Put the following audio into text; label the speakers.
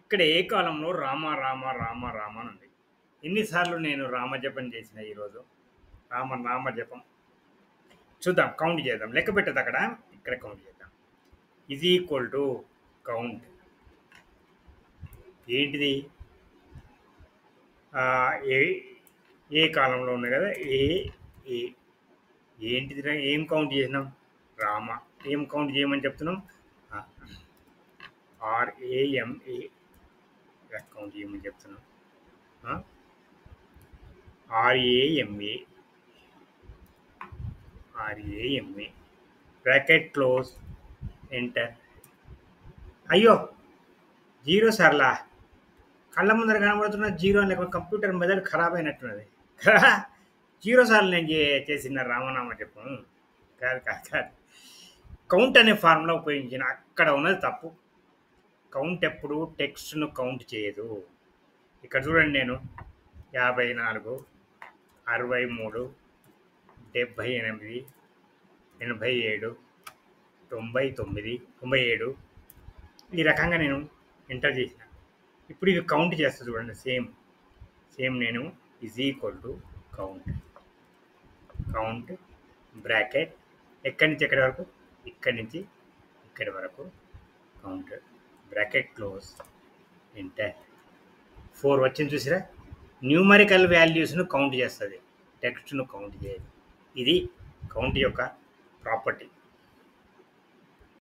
Speaker 1: ఇక్కడ ఏ కాలంలో రామ రామ రామ రామ అని ఉంది. ఎన్నిసార్లు నేను రామజపం చేసిన ఈరోజు? నామ జపం. చూద్దాం, కౌంట్ చేద్దాం. లెక్క పెట్టదు అక్కడ, ఇక్కడ కౌంట్ చేద్దాం. Is equal to count. ఏంటిది? ఆ, ఏ ఏ కాలంలో ఉంది కదా, ఏ ఏ ఏంటిది? ఏం కౌంట్ చేసినాం? రామ. ఏం కౌంట్ చేయమని చెప్తున్నాం? RAMA కౌంట్ చేయమని చెప్తున్నాం. RAMA bracket close, enter. అయ్యో, జీరో సార్లా కళ్ళ ముందర కనబడుతున్న జీరో అని లేకపోతే కంప్యూటర్ మెదడు ఖరాబ్ అయినట్టున్నది కదా. జీరో సార్లు నేను చేసిన రామనామ జపం కాదు కాదు కాదు. కౌంట్ అనే ఫార్ములా ఉపయోగించిన అక్కడ ఉన్నది తప్పు. కౌంట్ ఎప్పుడు టెక్స్ట్ను కౌంట్ చేయదు. ఇక్కడ చూడండి, నేను 54, 63, 78, 87, 99, 97 ఈ రకంగా నేను ఎంటర్ చేసిన. ఇప్పుడు ఇది కౌంట్ చేస్తా చూడండి. సేమ్ నేను is equal to count bracket ఎక్కడి నుంచి ఎక్కడి వరకు, ఇక్కడి నుంచి ఇక్కడి వరకు కౌంట్ బ్రాకెట్ క్లోజ్, ఎంటర్. 4 వచ్చింది చూసిరా. న్యూమరికల్ వాల్యూస్ను కౌంట్ చేస్తుంది, టెక్స్ట్ను కౌంట్ చేయదు. ఇది కౌంట్ యొక్క ప్రాపర్టీ.